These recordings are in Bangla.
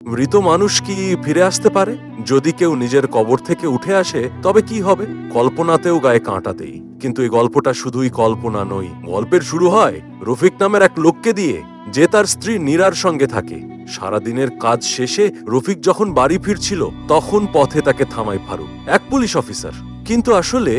মৃত মানুষ কি ফিরে আসতে পারে? যদি কেউ নিজের কবর থেকে উঠে আসে তবে কি হবে? কল্পনাতেও গায়ে কাঁটা দেই। কিন্তু এই গল্পটা শুধুই কল্পনা নয়। গল্পের শুরু হয় রফিক নামের এক লোককে দিয়ে, যে তার স্ত্রী নীরার সঙ্গে থাকে। সারাদিনের কাজ শেষে রফিক যখন বাড়ি ফিরছিল তখন পথে তাকে থামায় ফারুক, এক পুলিশ অফিসার। কিন্তু আসলে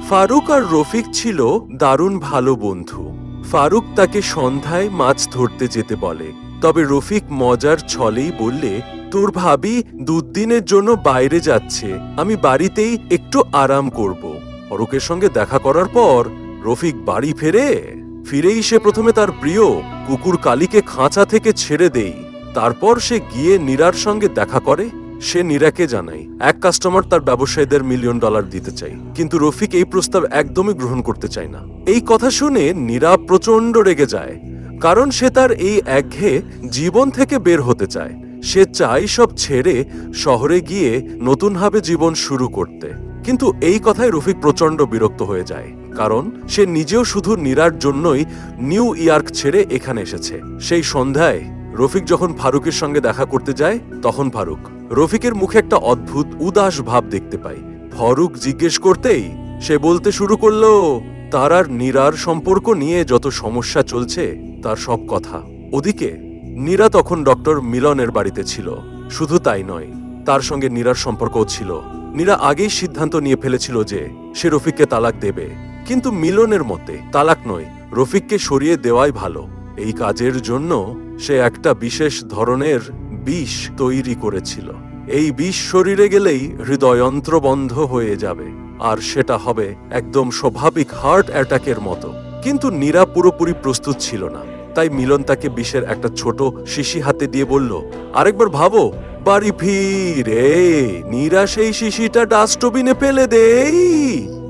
ফারুক আর রফিক ছিল দারুণ ভালো বন্ধু। ফারুক তাকে সন্ধ্যায় মাছ ধরতে যেতে বলে, তবে রফিক মজার ছলেই বললে, তোর ভাবি দুদিনের জন্য বাইরে যাচ্ছে, আমি বাড়িতেই একটু আরাম করব। ফারুকের সঙ্গে দেখা করার পর রফিক বাড়ি ফিরেই সে প্রথমে তার প্রিয় কুকুর কালীকে খাঁচা থেকে ছেড়ে দেই। তারপর সে গিয়ে নীরার সঙ্গে দেখা করে। সে নীরাকে জানায় এক কাস্টমার তার ব্যবসায়ীদের $1 মিলিয়ন দিতে চাই, কিন্তু রফিক এই প্রস্তাব একদমই গ্রহণ করতে চায় না। এই কথা শুনে নীরা প্রচন্ড রেগে যায়, কারণ সে তার এই একঘেয়ে জীবন থেকে বের হতে চায়। সে চায় সব ছেড়ে শহরে গিয়ে নতুনভাবে জীবন শুরু করতে। কিন্তু এই কথায় রফিক প্রচন্ড বিরক্ত হয়ে যায়, কারণ সে নিজেও শুধু নীরার জন্যই নিউ ইয়র্ক ছেড়ে এখানে এসেছে। সেই সন্ধ্যায় রফিক যখন ফারুকের সঙ্গে দেখা করতে যায়, তখন ফারুক রফিকের মুখে একটা অদ্ভুত উদাস ভাব দেখতে পায়। ফারুক জিজ্ঞেস করতেই সে বলতে শুরু করলো তার আর নীরার সম্পর্ক নিয়ে যত সমস্যা চলছে তার সব কথা। ওদিকে নীরা তখন ডক্টর মিলনের বাড়িতে ছিল। শুধু তাই নয়, তার সঙ্গে নীরার সম্পর্কও ছিল। নীরা আগেই সিদ্ধান্ত নিয়ে ফেলেছিল যে সে রফিককে তালাক দেবে, কিন্তু মিলনের মতে তালাক নয়, রফিককে সরিয়ে দেওয়াই ভালো। এই কাজের জন্য সে একটা বিশেষ ধরনের বিষ তৈরি করেছিল। এই বিষ শরীরে গেলেই হৃদয়ন্ত্র বন্ধ হয়ে যাবে, আর সেটা হবে একদম স্বাভাবিক হার্ট অ্যাটাকের মতো। কিন্তু নীরা পুরোপুরি প্রস্তুত ছিল না। তাই মিলন তাকে বিষের একটা ছোট শিশি হাতে দিয়ে বলল, আরেকবার ভাবো, বাড়ি ফিরে নীরা সেই শিশিটা ডাস্টবিনে ফেলে দেই।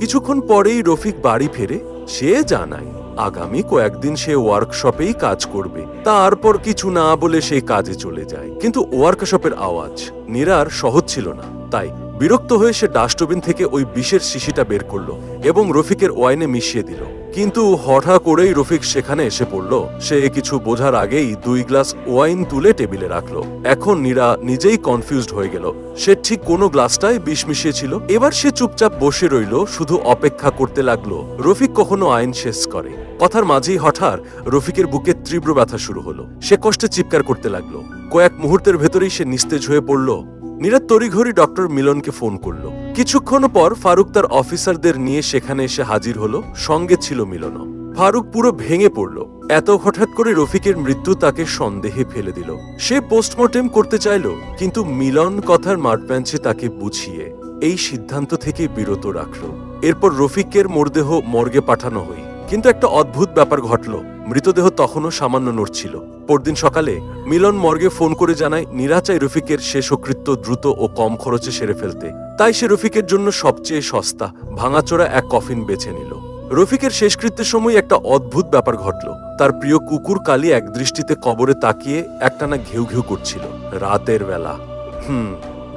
কিছুক্ষণ পরেই রফিক বাড়ি ফেরে। সে জানায় আগামী কয়েকদিন সে ওয়ার্কশপেই কাজ করবে। তারপর কিছু না বলে সে কাজে চলে যায়। কিন্তু ওয়ার্কশপের আওয়াজ নীরার সহজ ছিল না। তাই বিরক্ত হয়ে সে ডাস্টবিন থেকে ওই বিষের শিশিটা বের করলো এবং রফিকের ওয়াইনে মিশিয়ে দিল। কিন্তু হঠাৎ করেই রফিক সেখানে এসে পড়ল। সে কিছু বোঝার আগেই 2 গ্লাস ওয়াইন তুলে টেবিলে রাখলো। এখন নীরা নিজেই কনফিউজড হয়ে গেল। সে ঠিক কোন গ্লাসটায় বিষ মিশিয়েছিল। এবার সে চুপচাপ বসে রইল, শুধু অপেক্ষা করতে লাগলো রফিক কখনো আইন শেষ করে। কথার মাঝেই হঠাৎ রফিকের বুকে তীব্র ব্যথা শুরু হলো। সে কষ্টে চিৎকার করতে লাগলো। কয়েক মুহূর্তের ভেতরেই সে নিস্তেজ হয়ে পড়ল। নীরা তড়িঘড়ি ডক্টর মিলনকে ফোন করলো। কিছুক্ষণ পর ফারুক তার অফিসারদের নিয়ে সেখানে এসে হাজির হলো। সঙ্গে ছিল মিলনও। ফারুক পুরো ভেঙে পড়ল। এত হঠাৎ করে রফিকের মৃত্যু তাকে সন্দেহে ফেলে দিল। সে পোস্টমর্টেম করতে চাইল, কিন্তু মিলন কথার মারপ্যাঞ্চে তাকে বুঝিয়ে এই সিদ্ধান্ত থেকে বিরত রাখল। এরপর রফিকের মরদেহ মর্গে পাঠানো হয়। কিন্তু একটা অদ্ভুত ব্যাপার ঘটল। মৃতদেহ তখনও সামান্য নড়ছিল। পরদিন সকালে মিলন মর্গে ফোন করে জানায় নীরা চায় রফিকের শেষকৃত্য দ্রুত ও কম খরচে সেরে ফেলতে। তাই সে রফিকের জন্য সবচেয়ে সস্তা ভাঙাচোরা এক কফিন বেছে নিল। রফিকের শেষকৃত্যের সময় একটা অদ্ভুত ব্যাপার ঘটল। তার প্রিয় কুকুর কালী এক দৃষ্টিতে কবরে তাকিয়ে একটানা ঘেউ ঘেউ করছিল। রাতের বেলা।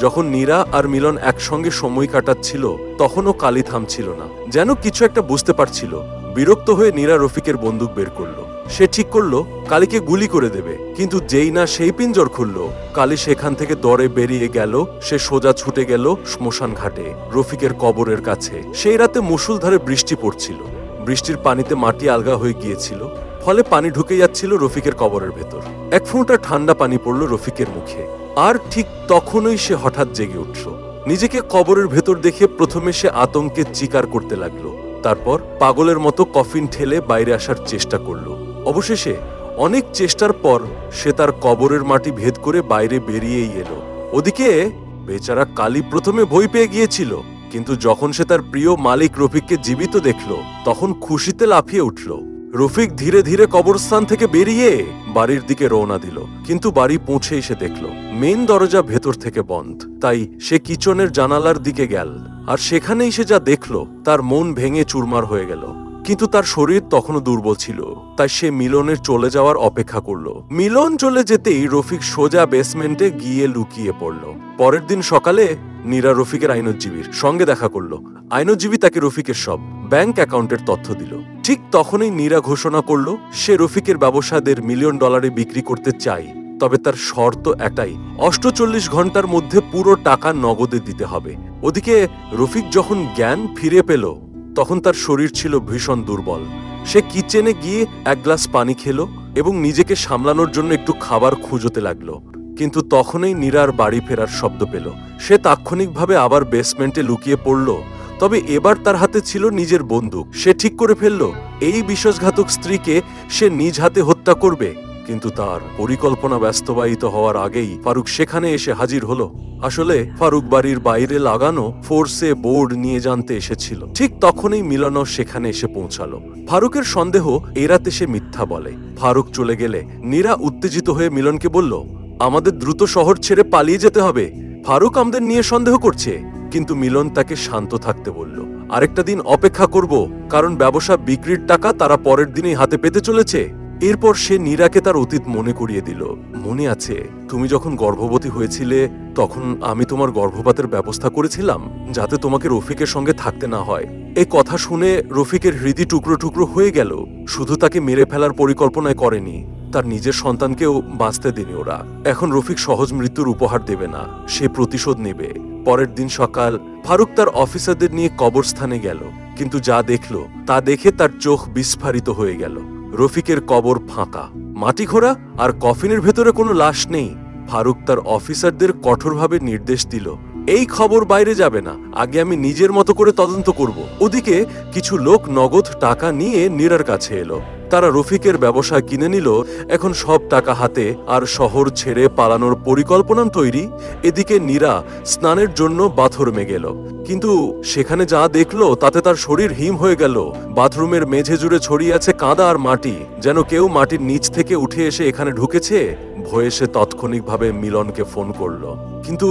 যখন নীরা আর মিলন একসঙ্গে সময় কাটাচ্ছিল তখনও কালী থামছিল না, যেন কিছু একটা বুঝতে পারছিল। বিরক্ত হয়ে নীরা রফিকের বন্দুক বের করলো। সে ঠিক করলো কালীকে গুলি করে দেবে, কিন্তু যেই না সেই পিঞ্জর খুললো, কালী সেখান থেকে দৌড়ে বেরিয়ে গেল। সে সোজা ছুটে গেল শ্মশান ঘাটে, রফিকের কবরের কাছে। সেই রাতে মুষলধারে বৃষ্টি পড়ছিল। বৃষ্টির পানিতে মাটি আলগা হয়ে গিয়েছিল, ফলে পানি ঢুকে যাচ্ছিল রফিকের কবরের ভেতর। এক ফোঁটা ঠান্ডা পানি পড়ল রফিকের মুখে। আর ঠিক তখনই সে হঠাৎ জেগে উঠল। নিজেকে কবরের ভেতর দেখে প্রথমে সে আতঙ্কে চিৎকার করতে লাগলো। তারপর পাগলের মতো কফিন ঠেলে বাইরে আসার চেষ্টা করলো। অবশেষে অনেক চেষ্টার পর সে তার কবরের মাটি ভেদ করে বাইরে বেরিয়েই এলো। ওদিকে বেচারা কালী প্রথমে ভয় পেয়ে গিয়েছিল, কিন্তু যখন সে তার প্রিয় মালিক রফিককে জীবিত দেখলো তখন খুশিতে লাফিয়ে উঠল। রফিক ধীরে ধীরে কবরস্থান থেকে বেরিয়ে বাড়ির দিকে রওনা দিল। কিন্তু বাড়ি পৌঁছেই সে দেখল মেন দরজা ভেতর থেকে বন্ধ। তাই সে কিচনের জানালার দিকে গেল, আর সেখানেই সে যা দেখল তার মন ভেঙে চুরমার হয়ে গেল। কিন্তু তার শরীর তখনও দুর্বল ছিল। তাই সে মিলনের চলে যাওয়ার অপেক্ষা করল। মিলন চলে যেতেই রফিক সোজা বেসমেন্টে গিয়ে লুকিয়ে পড়ল। পরের দিন সকালে নীরা রফিকের আইনজীবীর সঙ্গে দেখা করলো। আইনজীবী তাকে রফিকের সব ব্যাংক অ্যাকাউন্টের তথ্য দিল। ঠিক তখনই নীরা ঘোষণা করলো সে রফিকের ব্যবসাদের $1 মিলিয়ন বিক্রি করতে চায়। তবে তার শর্ত একটাই, 48 ঘন্টার মধ্যে পুরো টাকা নগদে দিতে হবে। ওদিকে রফিক যখন জ্ঞান ফিরে পেল তখন তার শরীর ছিল ভীষণ দুর্বল। সে কিচেনে গিয়ে এক গ্লাস পানি খেলো এবং নিজেকে সামলানোর জন্য একটু খাবার খুঁজতে লাগলো। কিন্তু তখনই নীরার বাড়ি ফেরার শব্দ পেল। সে তাৎক্ষণিকভাবে আবার বেসমেন্টে লুকিয়ে পড়ল। তবে এবার তার হাতে ছিল নিজের বন্দুক। সে ঠিক করে ফেলল এই বিশ্বাসঘাতক স্ত্রীকে সে নিজ হাতে হত্যা করবে। কিন্তু তার পরিকল্পনা বাস্তবায়িত হওয়ার আগেই ফারুক সেখানে এসে হাজির হলো। আসলে ফারুক বাড়ির বাইরে লাগানো ফোর্সে বোর্ড নিয়ে জানতে এসেছিল। ঠিক তখনই মিলনও সেখানে এসে পৌঁছালো। ফারুকের সন্দেহ এই রাতে সে মিথ্যা বলে। ফারুক চলে গেলে নীরা উত্তেজিত হয়ে মিলনকে বলল, আমাদের দ্রুত শহর ছেড়ে পালিয়ে যেতে হবে। ফারুক আমাদের নিয়ে সন্দেহ করছে। কিন্তু মিলন তাকে শান্ত থাকতে বলল, আরেকটা দিন অপেক্ষা করব, কারণ ব্যবসা বিক্রির টাকা তারা পরের দিনেই হাতে পেতে চলেছে। এরপর সে নীরাকে তার অতীত মনে করিয়ে দিল। মনে আছে তুমি যখন গর্ভবতী হয়েছিলে তখন আমি তোমার গর্ভপাতের ব্যবস্থা করেছিলাম যাতে তোমাকে রফিকের সঙ্গে থাকতে না হয়। এই কথা শুনে রফিকের হৃদয় টুকরো টুকরো হয়ে গেল। শুধু তাকে মেরে ফেলার পরিকল্পনায় করেনি, তার নিজের সন্তানকেও বাঁচতে দেনি ওরা। এখন রফিক সহজ মৃত্যুর উপহার দেবে না, সে প্রতিশোধ নেবে। পরের দিন সকাল ফারুক তার অফিসারদের নিয়ে কবরস্থানে গেল। কিন্তু যা দেখল তা দেখে তার চোখ বিস্ফারিত হয়ে গেল। রফিকের কবর ফাঁকা, মাটি খোঁড়া, আর কফিনের ভেতরে কোনো লাশ নেই। ফারুক তার অফিসারদের কঠোরভাবে নির্দেশ দিল, এই খবর বাইরে যাবে না, আগে আমি নিজের মতো করে তদন্ত করব। ওদিকে কিছু লোক নগদ টাকা নিয়ে নীরার কাছে এলো। তারা রফিকের ব্যবসা কিনে নিল। এখন সব টাকা হাতে আর শহর ছেড়ে পালানোর পরিকল্পনা তৈরি। এদিকে নীরা স্নানের জন্য বাথরুমে গেল। কিন্তু সেখানে যা দেখলো তাতে তার শরীর হিম হয়ে গেল। বাথরুমের মেঝে জুড়ে ছড়িয়ে আছে কাদা আর মাটি, যেন কেউ মাটির নিচ থেকে উঠে এসে এখানে ঢুকেছে। ভয়ে সে তাৎক্ষণিকভাবে মিলনকে ফোন করলো, কিন্তু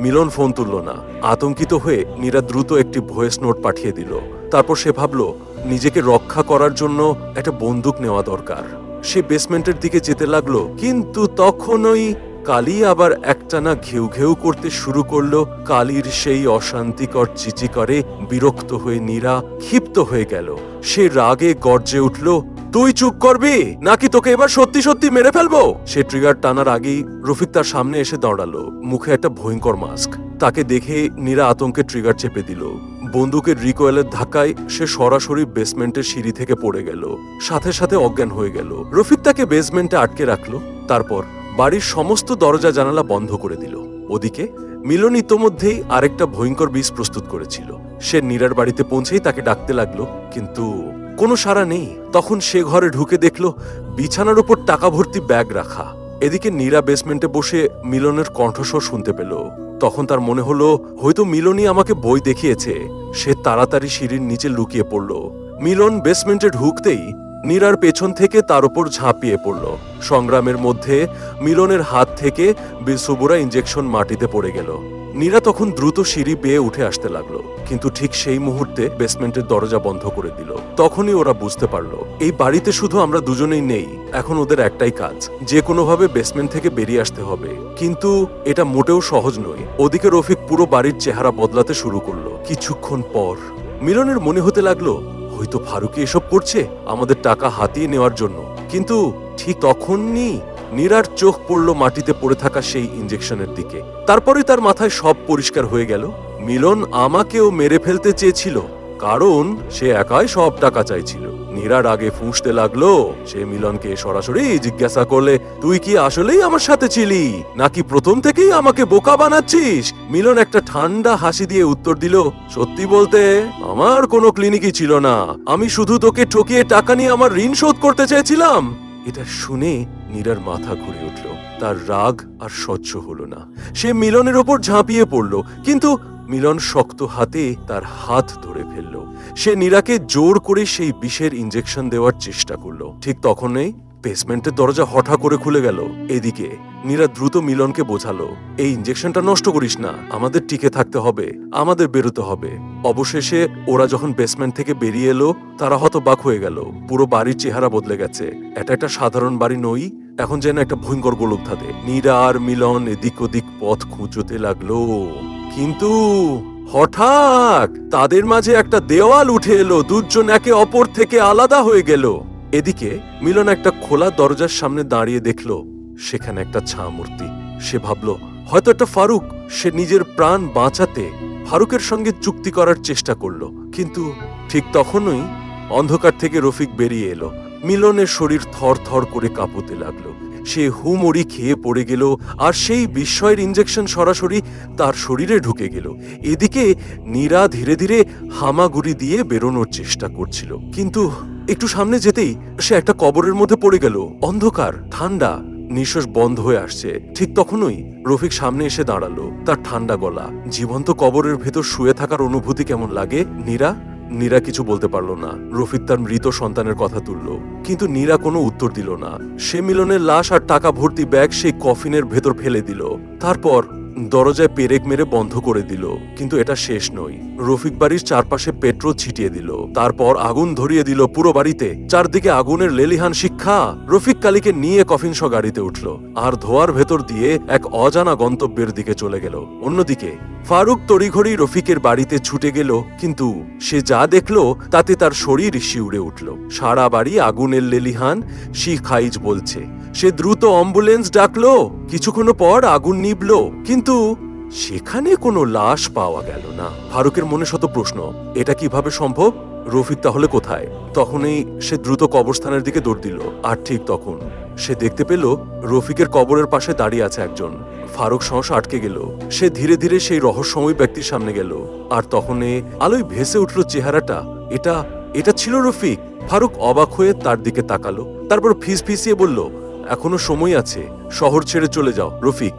মিলন ফোন তুলল না। আতঙ্কিত হয়ে নীরা দ্রুত একটি ভয়েস নোট পাঠিয়ে দিল। তারপর সে ভাবলো নিজেকে রক্ষা করার জন্য একটা বন্দুক নেওয়া দরকার। সে বেসমেন্টের দিকে যেতে লাগলো, কিন্তু তখনই কালি আবার একটানা ঘেউ ঘেউ করতে শুরু করলো। কালির সেই অশান্তিকর চিচিকারে বিরক্ত হয়ে নীরা ক্ষিপ্ত হয়ে গেল। সে রাগে গর্জে উঠল, তুই চুপ করবি নাকি তোকে এবার সত্যি সত্যি মেরে ফেলবো। সে ট্রিগার টানার আগেই রফিক তার সামনে এসে দাঁড়ালো, মুখে একটা ভয়ঙ্কর মাস্ক। তাকে দেখে নীরা আতঙ্কে ট্রিগার চেপে দিল। বন্দুকের রিকয়েলের ধাক্কায় সে সরাসরি বেসমেন্টের সিঁড়ি থেকে পড়ে গেল, সাথে সাথে অজ্ঞান হয়ে গেল। রফিক তাকে বেসমেন্টে আটকে রাখলো। তারপর বাড়ির সমস্ত দরজা জানালা বন্ধ করে দিল। ওদিকে মিলন ইতোমধ্যেই আরেকটা ভয়ঙ্কর বিষ প্রস্তুত করেছিল। সে নীরার বাড়িতে পৌঁছেই তাকে ডাকতে লাগলো, কিন্তু কোনো সাড়া নেই। তখন সে ঘরে ঢুকে দেখলো বিছানার উপর টাকা ভর্তি ব্যাগ রাখা। এদিকে নীরা বেসমেন্টে বসে মিলনের কণ্ঠস্বর শুনতে পেল। তখন তার মনে হলো হয়তো মিলনই আমাকে বই দেখিয়েছে। সে তাড়াতাড়ি সিঁড়ির নিচে লুকিয়ে পড়ল। মিলন বেসমেন্টে ঢুকতেই নীরার পেছন থেকে তার উপর ঝাঁপিয়ে পড়ল। সংগ্রামের মধ্যে মিলনের হাত থেকে বিসুবুরা ইঞ্জেকশন মাটিতে পড়ে গেল। নীরা তখন দ্রুত সিঁড়ি বেয়ে উঠে আসতে লাগলো, কিন্তু ঠিক সেই মুহূর্তে বেসমেন্টের দরজা বন্ধ করে দিল। তখনই ওরা বুঝতে পারলো এই বাড়িতে শুধু আমরা দুজনেই নেই। এখন ওদের একটাই কাজ, যে কোনোভাবে বেসমেন্ট থেকে বেরিয়ে আসতে হবে। কিন্তু এটা মোটেও সহজ নয়। ওদিকে রফিক পুরো বাড়ির চেহারা বদলাতে শুরু করলো। কিছুক্ষণ পর মিলনের মনে হতে লাগলো হয়তো ফারুকি এসব করছে আমাদের টাকা হাতিয়ে নেওয়ার জন্য। কিন্তু ঠিক তখনই নীরার চোখ পড়ল মাটিতে পড়ে থাকা সেই ইঞ্জেকশনের দিকে। তারপরে তার মাথায় সব পরিষ্কার হয়ে গেল। মিলন আমাকেও মেরে ফেলতে চেয়েছিল, কারণ সে একাই সব টাকা চাইছিল। নীরার আগে ফুঁসতে লাগলো। সে মিলনকে সরাসরি জিজ্ঞাসা করলে, তুই কি আসলেই আমার সাথে ছিলি নাকি প্রথম থেকেই আমাকে বোকা বানাচ্ছিস? মিলন একটা ঠান্ডা হাসি দিয়ে উত্তর দিল, সত্যি বলতে আমার কোনো ক্লিনিকই ছিল না। আমি শুধু তোকে ঠকিয়ে টাকা নিয়ে আমার ঋণ শোধ করতে চেয়েছিলাম। এটা শুনে নীরার মাথা ঘুরে উঠল। তার রাগ আর সহ্য হলো না। সে মিলনের ওপর ঝাঁপিয়ে পড়ল, কিন্তু মিলন শক্ত হাতে তার হাত ধরে ফেলল। সে নীরাকে জোর করে সেই বিষের ইঞ্জেকশন দেওয়ার চেষ্টা করলো। ঠিক তখনই বেসমেন্টের দরজা হঠাৎ করে খুলে গেল। এদিকে নীরা দ্রুত মিলনকে বোঝালো, এই ইঞ্জেকশনটা নষ্ট করিস না, আমাদের টিকে থাকতে হবে, আমাদের বেরোতে হবে। অবশেষে ওরা যখন বেসমেন্ট থেকে বেরিয়ে এলো তারা হতবাক হয়ে গেল। পুরো বাড়ির চেহারা বদলে গেছে। এটা একটা সাধারণ বাড়ি নই, এখন যেন একটা ভয়ঙ্কর গোলকধাঁধে। নীরা আর মিলন এদিক ওদিক পথ খুঁজতে লাগলো, কিন্তু হঠাৎ তাদের মাঝে একটা দেওয়াল উঠে এলো। দুজন একে অপর থেকে আলাদা হয়ে গেল। এদিকে মিলন একটা খোলা দরজার সামনে দাঁড়িয়ে দেখলো সেখানে একটা ছামূর্তি। সে ভাবল হয়তো একটা ফারুক। সে নিজের প্রাণ বাঁচাতে ফারুকের সঙ্গে চুক্তি করার চেষ্টা করলো, কিন্তু ঠিক তখনই অন্ধকার থেকে রফিক বেরিয়ে এলো। মিলনের শরীর থর থর করে কাঁপতে লাগলো। সে হুমড়ি খেয়ে পড়ে গেল, আর সেই বিস্ময়ের ইঞ্জেকশন সরাসরি তার শরীরে ঢুকে গেল। এদিকে নীরা ধীরে ধীরে হামাগুড়ি দিয়ে বেরোনোর চেষ্টা করছিল, কিন্তু একটু সামনে যেতেই সে একটা কবরের মধ্যে পড়ে গেল। অন্ধকার, ঠান্ডা, নিঃশ্বাস বন্ধ হয়ে আসছে। ঠিক তখনই রফিক সামনে এসে দাঁড়ালো। তার ঠান্ডা গলা। জীবন্ত কবরের ভেতর শুয়ে থাকার অনুভূতি কেমন লাগে? নীরা নীরা কিছু বলতে পারল না। রফিক তার মৃত সন্তানের কথা তুলল, কিন্তু নীরা কোনো উত্তর দিল না। সে মিলনের লাশ আর টাকা ভর্তি ব্যাগ সেই কফিনের ভেতর ফেলে দিল। তারপর দরজায় পেরেক মেরে বন্ধ করে দিল। কিন্তু এটা শেষ নয়। রফিক বাড়ির চারপাশে পেট্রোল ছিটিয়ে দিল, তারপর আগুন ধরিয়ে দিল পুরো বাড়িতে। চারদিকে আগুনের লেলিহান শিক্ষা। রফিক কালীকে নিয়ে কফিনস গাড়িতে উঠল, আর ধোয়ার ভেতর দিয়ে এক অজানা গন্তব্যের দিকে চলে গেল। অন্যদিকে ফারুক তড়িঘড়ি রফিকের বাড়িতে ছুটে গেল, কিন্তু সে যা দেখল তাতে তার শরীর শিউরে উঠল। সারা বাড়ি আগুনের লেলিহান শিখাইজ বলছে। সে দ্রুত অ্যাম্বুলেন্স ডাকলো। কিছুক্ষণ পর আগুন নিভল, কিন্তু সেখানে কোনো লাশ পাওয়া গেল না। ফারুকের মনে শত প্রশ্ন। এটা কিভাবে সম্ভব? রফিক তাহলে কোথায়? তখনই সে দ্রুত কবরস্থানের দিকে দৌড় দিল, আর ঠিক তখন সে দেখতে পেল রফিকের কবরের পাশে দাঁড়িয়ে আছে একজন। ফারুক সহসা আটকে গেল। সে ধীরে ধীরে সেই রহস্যময় ব্যক্তির সামনে গেল, আর তখনই আলোয় ভেসে উঠল চেহারাটা। এটা ছিল রফিক। ফারুক অবাক হয়ে তার দিকে তাকালো, তারপর ফিসফিসিয়ে বলল, এখনো সময় আছে, শহর ছেড়ে চলে যাও রফিক।